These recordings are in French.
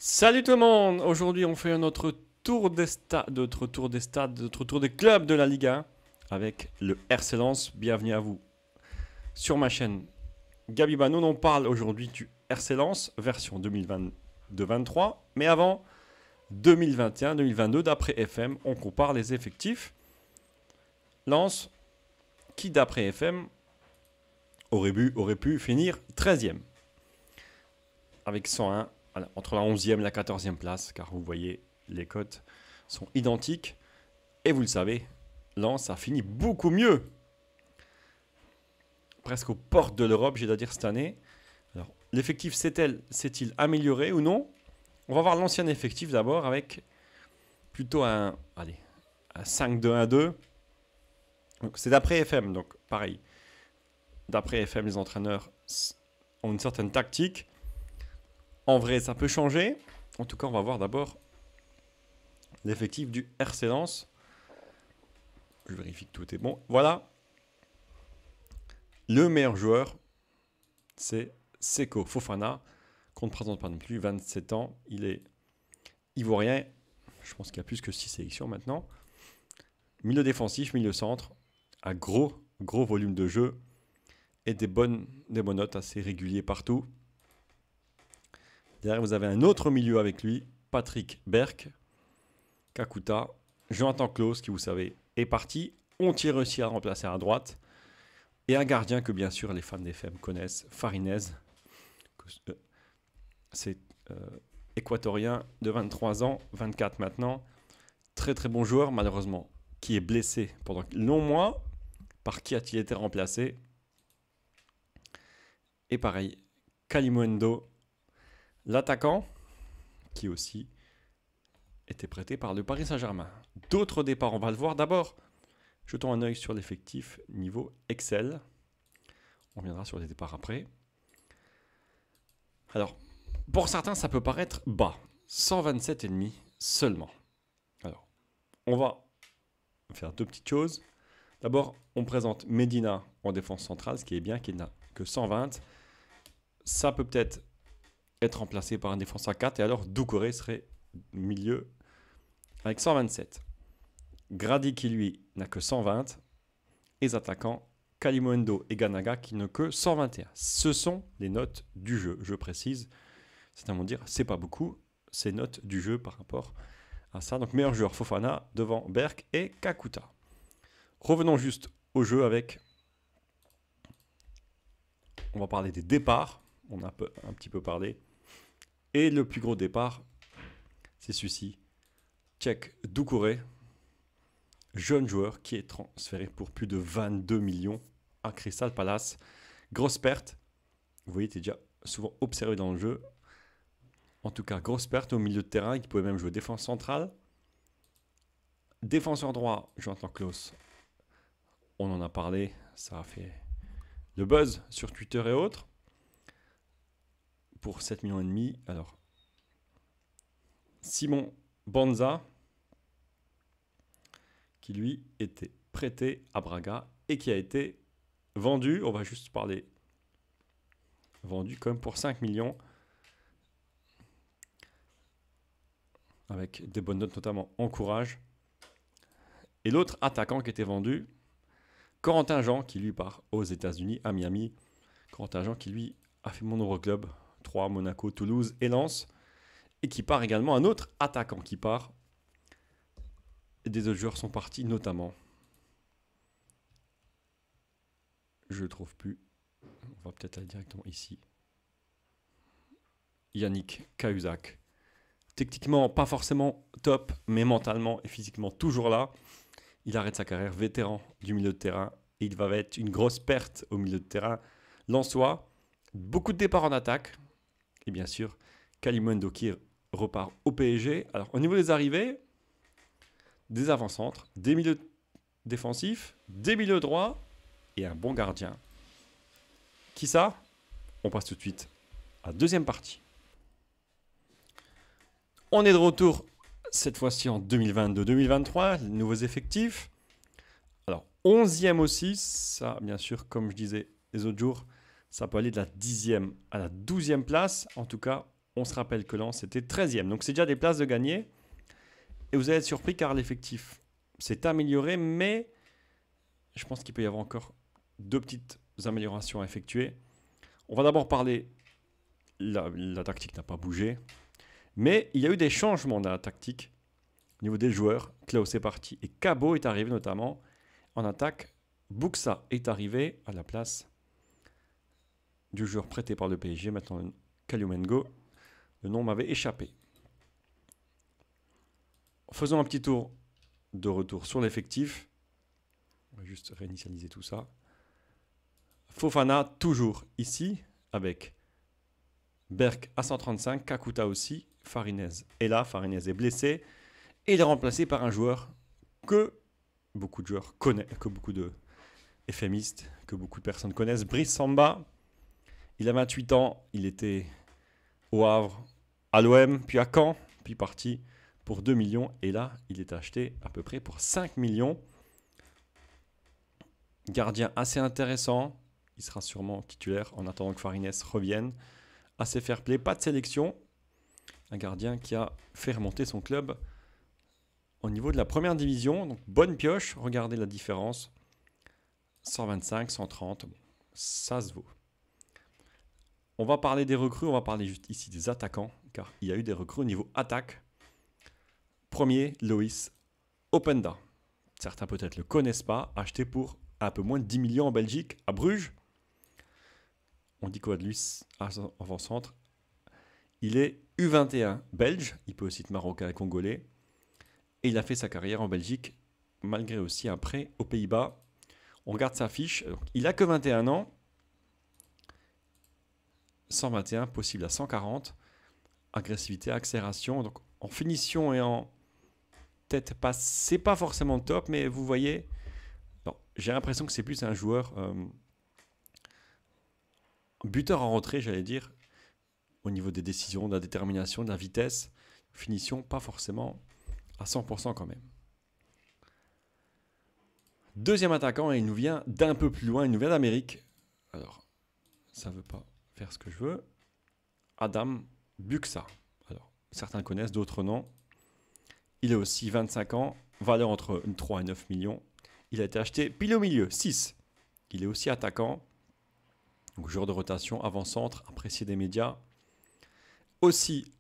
Salut tout le monde! Aujourd'hui, on fait notre tour des stades, notre tour des clubs de la Ligue 1 avec le RC Lens. Bienvenue à vous sur ma chaîne Gabi Banon. On parle aujourd'hui du RC Lens version 2022-23, mais avant 2021-2022 d'après FM, on compare les effectifs. Lens, qui d'après FM aurait pu finir 13e avec 101. Entre la 11e et la 14e place, car vous voyez, les cotes sont identiques. Et vous le savez, Lens a fini beaucoup mieux. Presque aux portes de l'Europe, j'ai à dire, cette année. Alors, l'effectif s'est-il amélioré ou non? On va voir l'ancien effectif d'abord avec plutôt un 5-2-1-2. Donc, c'est d'après FM, donc pareil. D'après FM, les entraîneurs ont une certaine tactique. En vrai, ça peut changer. En tout cas, on va voir d'abord l'effectif du RC Lens. Je vérifie que tout est bon. Voilà. Le meilleur joueur, c'est Seko Fofana, qu'on ne présente pas non plus, 27 ans. Il est ivoirien. Je pense qu'il y a plus que 6 sélections maintenant. Milieu défensif, milieu centre, à gros volume de jeu et des bonnes notes assez réguliers partout. Derrière, vous avez un autre milieu avec lui, Patrick Berck, Kakuta, Jonathan Klaus, qui vous savez est parti. Ont-ils réussi à remplacer à droite? Et un gardien que bien sûr les fans des FM connaissent, Farinez. C'est équatorien de 23 ans, 24 maintenant. Très bon joueur, malheureusement, qui est blessé pendant de longs mois. Par qui a-t-il été remplacé? Et pareil, Kalimundo, l'attaquant, qui aussi était prêté par le Paris Saint-Germain. D'autres départs, on va le voir. D'abord, jetons un œil sur l'effectif niveau Excel. On reviendra sur les départs après. Alors, pour certains, ça peut paraître bas. 127,5 seulement. Alors, on va faire deux petites choses. D'abord, on présente Medina en défense centrale, ce qui est bien, qu'il n'a que 120. Ça peut peut-être être remplacé par un défense à 4 et alors Doucouré serait milieu avec 127. Grady qui lui n'a que 120 et les attaquants Kalimundo et Ganaga qui n'ont que 121. Ce sont les notes du jeu, je précise. C'est à mon dire, c'est pas beaucoup, ces notes du jeu par rapport à ça. Donc meilleur joueur Fofana devant Berck et Kakuta. Revenons juste au jeu avec... On va parler des départs. On a un petit peu parlé. Et le plus gros départ, c'est celui-ci. Tchèque Doucouré, jeune joueur qui est transféré pour plus de 22 millions à Crystal Palace. Grosse perte. Vous voyez, il était déjà souvent observé dans le jeu. En tout cas, grosse perte au milieu de terrain. Il pouvait même jouer défense centrale. Défenseur droit, Jonathan Klaus. On en a parlé. Ça a fait le buzz sur Twitter et autres. Pour 7,5 millions. Alors, Simon Banza, qui lui était prêté à Braga et qui a été vendu. On va juste parler. Vendu quand même pour 5 millions. Avec des bonnes notes, notamment en courage. Et l'autre attaquant qui était vendu, Corentin Jean, qui lui part aux États-Unis, à Miami. Corentin Jean qui lui a fait mon Euroclub. 3, Monaco, Toulouse et Lens. Et qui part également un autre attaquant qui part. Et des autres joueurs sont partis, notamment. Je ne le trouve plus. On va peut-être aller directement ici. Yannick Cahuzac. Techniquement, pas forcément top, mais mentalement et physiquement toujours là. Il arrête sa carrière, vétéran du milieu de terrain. Et il va être une grosse perte au milieu de terrain. Lensois, beaucoup de départs en attaque. Et bien sûr, Kalimundo qui repart au PSG. Alors, au niveau des arrivées, des avant-centres, des milieux défensifs, des milieux droits et un bon gardien. Qui ça? On passe tout de suite à la deuxième partie. On est de retour cette fois-ci en 2022-2023, les nouveaux effectifs. Alors, 11e aussi, ça bien sûr, comme je disais les autres jours, ça peut aller de la 10e à la 12e place. En tout cas, On se rappelle que Lens était 13e. Donc c'est déjà des places de gagner. Et vous allez être surpris car l'effectif s'est amélioré, mais je pense qu'il peut y avoir encore 2 petites améliorations à effectuer. On va d'abord parler, la tactique n'a pas bougé, mais il y a eu des changements dans la tactique au niveau des joueurs. Klaus est parti et Cabot est arrivé notamment en attaque. Buxa est arrivé à la place du joueur prêté par le PSG, maintenant Kalumengo. Le nom m'avait échappé. Faisons un petit tour de retour sur l'effectif. On va juste réinitialiser tout ça. Fofana toujours ici avec Berg à 135, Kakuta aussi, Farinez est là, Farinez est blessé et il est remplacé par un joueur que beaucoup de joueurs connaissent, que beaucoup de FMistes, que beaucoup de personnes connaissent, Brice Samba. Il a 28 ans, il était au Havre, à l'OM, puis à Caen, puis parti pour 2 millions et là il est acheté à peu près pour 5 millions. Gardien assez intéressant. Il sera sûrement titulaire en attendant que Farinez revienne. Assez fair play, pas de sélection. Un gardien qui a fait remonter son club au niveau de la première division. Donc bonne pioche, regardez la différence. 125, 130, bon, ça se vaut. On va parler des recrues, on va parler juste ici des attaquants, car il y a eu des recrues au niveau attaque. Premier, Loïs Openda. Certains peut-être ne le connaissent pas, acheté pour un peu moins de 10 millions en Belgique, à Bruges. On dit quoi de lui avant-centre? Il est U21 belge, il peut aussi être marocain et congolais. Et il a fait sa carrière en Belgique, malgré aussi un prêt aux Pays-Bas. On regarde sa fiche, il n'a que 21 ans. 121, possible à 140. Agressivité, accélération. Donc en finition et en tête passe, c'est pas forcément top, mais vous voyez, j'ai l'impression que c'est plus un joueur buteur en rentrée, j'allais dire, au niveau des décisions, de la détermination, de la vitesse. Finition, pas forcément à 100% quand même. Deuxième attaquant, et il nous vient d'un peu plus loin, il nous vient d'Amérique. Alors, ça ne veut pas faire ce que je veux. Adam Buxa. Alors, certains le connaissent, d'autres non. Il est aussi 25 ans, valeur entre 3 et 9 millions. Il a été acheté pile au milieu, 6. Il est aussi attaquant. Donc, joueur de rotation, avant-centre, apprécié des médias. Aussi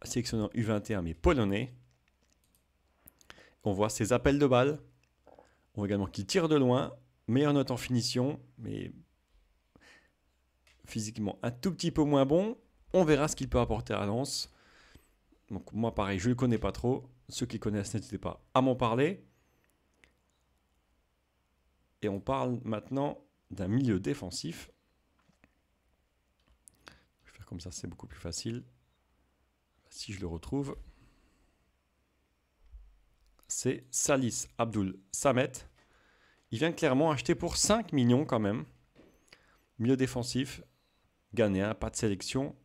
sélectionné en U21, mais polonais. On voit ses appels de balles. On voit également qu'il tire de loin. Meilleure note en finition, mais physiquement un tout petit peu moins bon. On verra ce qu'il peut apporter à Lens. Donc moi, pareil, je ne le connais pas trop. Ceux qui le connaissent, n'hésitez pas à m'en parler. Et on parle maintenant d'un milieu défensif. Je vais faire comme ça, c'est beaucoup plus facile. Si je le retrouve, c'est Salis Abdul Samet. Il vient clairement acheter pour 5 millions quand même. Milieu défensif, ghanéen, pas de sélection.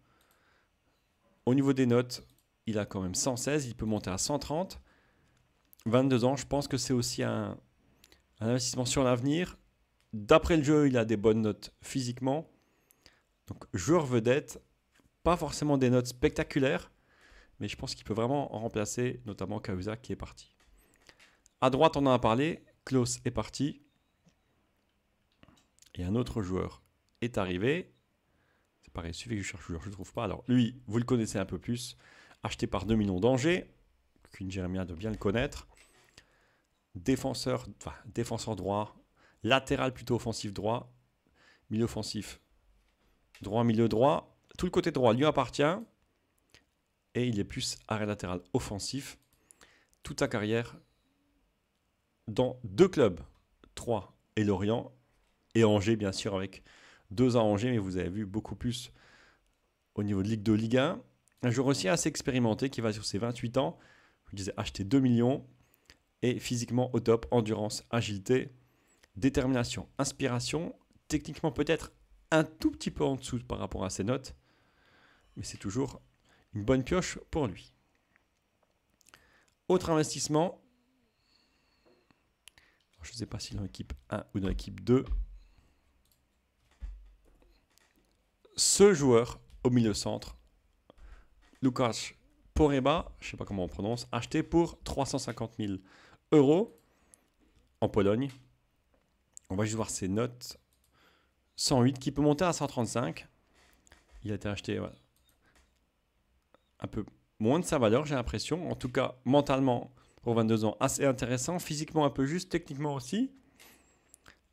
Au niveau des notes, il a quand même 116, il peut monter à 130. 22 ans, je pense que c'est aussi un investissement sur l'avenir. D'après le jeu, il a des bonnes notes physiquement. Donc joueur vedette, pas forcément des notes spectaculaires, mais je pense qu'il peut vraiment en remplacer, notamment Kauza qui est parti. À droite, on en a parlé, Klaus est parti. Et un autre joueur est arrivé. C'est pareil, il suffit que je cherche, je ne le trouve pas. Alors lui, vous le connaissez un peu plus. Acheté par 2 millions d'Angers. Qu'une Jérémia doit bien le connaître. Défenseur droit. Latéral plutôt offensif droit. Milieu offensif droit, milieu droit. Tout le côté droit lui appartient. Et il est plus arrêt latéral offensif. Toute sa carrière dans 2 clubs. 3 et Lorient. Et Angers, bien sûr, avec 2 ans à Angers. Mais vous avez vu beaucoup plus au niveau de Ligue 2, Ligue 1. Un joueur aussi assez expérimenté qui va sur ses 28 ans. Je vous disais, acheter 2 millions. Et physiquement au top, endurance, agilité, détermination, inspiration. Techniquement peut-être un tout petit peu en dessous par rapport à ses notes. Mais c'est toujours une bonne pioche pour lui. Autre investissement. Je ne sais pas s'il est dans l'équipe 1 ou dans l'équipe 2. Ce joueur au milieu centre Lukáš Poreba, je ne sais pas comment on prononce, acheté pour 350 000 euros en Pologne. On va juste voir ses notes. 108 qui peut monter à 135. Il a été acheté un peu moins de sa valeur, j'ai l'impression. En tout cas, mentalement, pour 22 ans, assez intéressant. Physiquement, un peu juste. Techniquement aussi.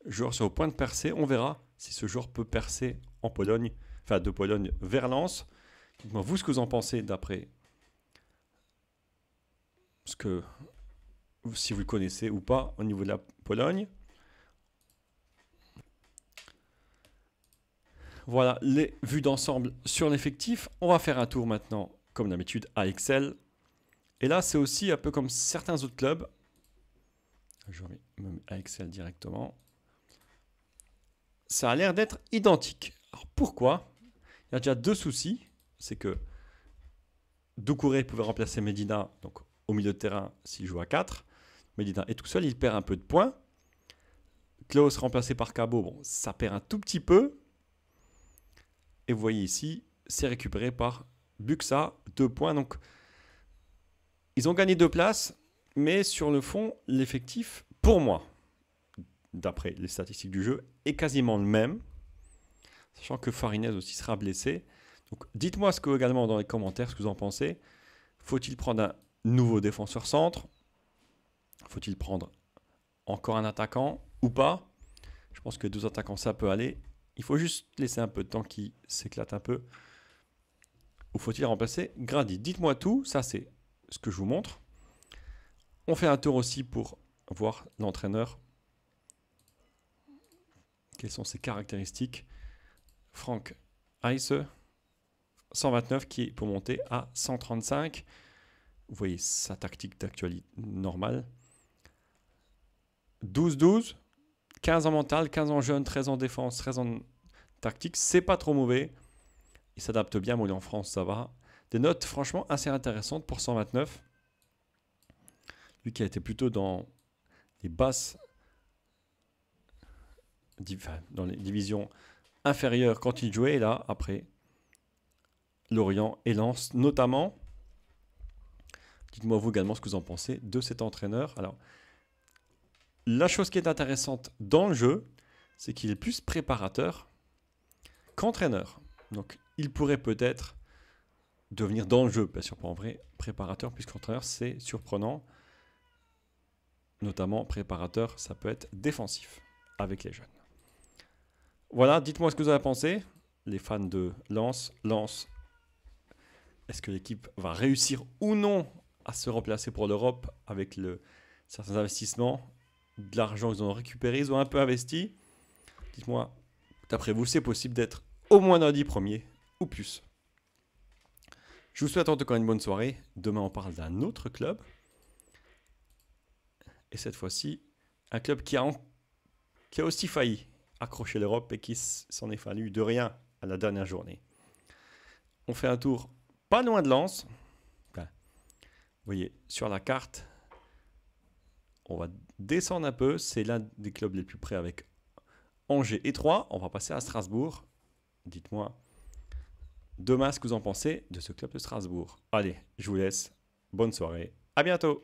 Joueur sur le point de percer. On verra si ce joueur peut percer en Pologne. Enfin, de Pologne vers Lens. Dites-moi, vous, ce que vous en pensez d'après ce que, si vous le connaissez ou pas, au niveau de la Pologne. Voilà les vues d'ensemble sur l'effectif. On va faire un tour maintenant, comme d'habitude, à Excel. Et là, c'est aussi un peu comme certains autres clubs. Je vais me mettre à Excel directement. Ça a l'air d'être identique. Alors pourquoi? Il y a déjà deux soucis. C'est que Doucouré pouvait remplacer Medina, donc au milieu de terrain s'il joue à 4. Medina est tout seul, il perd un peu de points. Klaus remplacé par Cabot, bon, ça perd un tout petit peu. Et vous voyez ici, c'est récupéré par Buxa, 2 points. Donc, ils ont gagné 2 places, mais sur le fond, l'effectif, pour moi, d'après les statistiques du jeu, est quasiment le même. Sachant que Farinez aussi sera blessé. Donc, dites-moi également dans les commentaires ce que vous en pensez. Faut-il prendre un nouveau défenseur centre? Faut-il prendre encore un attaquant ou pas? Je pense que 2 attaquants, ça peut aller. Il faut juste laisser un peu de temps qu'il s'éclate un peu. Ou faut-il remplacer Grady? Dites-moi tout, ça c'est ce que je vous montre. On fait un tour aussi pour voir l'entraîneur. Quelles sont ses caractéristiques? Frank Heisse, 129 qui est pour monter à 135. Vous voyez sa tactique d'actualité normale. 12-12. 15 en mental, 15 en jeune, 13 en défense, 13 en tactique. C'est pas trop mauvais. Il s'adapte bien. Moi, en France, ça va. Des notes, franchement, assez intéressantes pour 129. Lui qui a été plutôt dans les basses, dans les divisions inférieures quand il jouait. Et là, après, Lorient et Lens notamment. Dites-moi vous également ce que vous en pensez de cet entraîneur. Alors, la chose qui est intéressante dans le jeu, c'est qu'il est plus préparateur qu'entraîneur. Donc, il pourrait peut-être devenir dans le jeu, bien sûr pas en vrai, préparateur, puisqu'entraîneur, c'est surprenant. Notamment, préparateur, ça peut être défensif avec les jeunes. Voilà, dites-moi ce que vous avez pensé. Les fans de Lens, est-ce que l'équipe va réussir ou non à se replacer pour l'Europe avec certains investissements? De l'argent qu'ils ont récupéré, ils ont un peu investi. Dites-moi, d'après vous, c'est possible d'être au moins lundi premier ou plus? Je vous souhaite en tout cas une bonne soirée. Demain, on parle d'un autre club. Et cette fois-ci, un club qui a aussi failli accrocher l'Europe et qui s'en est fallu de rien à la dernière journée. On fait un tour pas loin de Lens. Enfin, vous voyez, sur la carte, on va descendre un peu. C'est l'un des clubs les plus près avec Angers et Troyes. On va passer à Strasbourg. Dites-moi demain ce que vous en pensez de ce club de Strasbourg. Allez, je vous laisse. Bonne soirée. À bientôt.